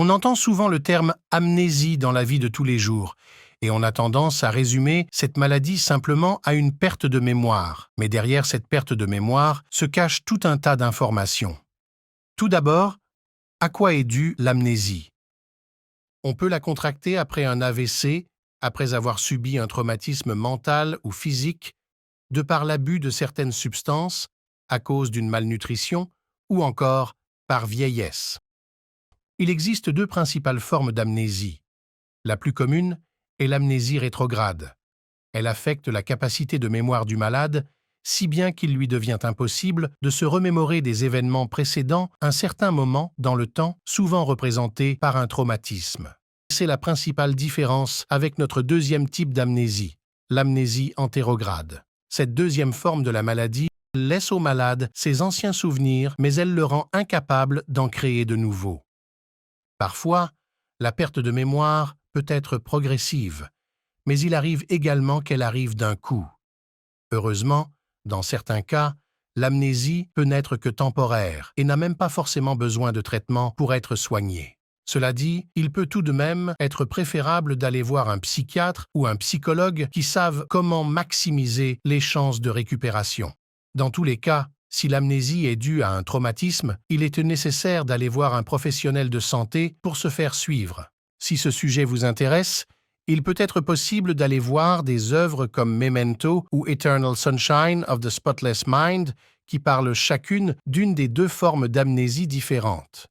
On entend souvent le terme amnésie dans la vie de tous les jours, et on a tendance à résumer cette maladie simplement à une perte de mémoire. Mais derrière cette perte de mémoire se cache tout un tas d'informations. Tout d'abord, à quoi est due l'amnésie? On peut la contracter après un AVC, après avoir subi un traumatisme mental ou physique, de par l'abus de certaines substances, à cause d'une malnutrition, ou encore par vieillesse. Il existe deux principales formes d'amnésie. La plus commune est l'amnésie rétrograde. Elle affecte la capacité de mémoire du malade, si bien qu'il lui devient impossible de se remémorer des événements précédents un certain moment dans le temps, souvent représenté par un traumatisme. C'est la principale différence avec notre deuxième type d'amnésie, l'amnésie antérograde. Cette deuxième forme de la maladie laisse au malade ses anciens souvenirs, mais elle le rend incapable d'en créer de nouveaux. Parfois, la perte de mémoire peut être progressive, mais il arrive également qu'elle arrive d'un coup. Heureusement, dans certains cas, l'amnésie peut n'être que temporaire et n'a même pas forcément besoin de traitement pour être soignée. Cela dit, il peut tout de même être préférable d'aller voir un psychiatre ou un psychologue qui savent comment maximiser les chances de récupération. Dans tous les cas, si l'amnésie est due à un traumatisme, il est nécessaire d'aller voir un professionnel de santé pour se faire suivre. Si ce sujet vous intéresse, il peut être possible d'aller voir des œuvres comme Memento ou Eternal Sunshine of the Spotless Mind qui parlent chacune d'une des deux formes d'amnésie différentes.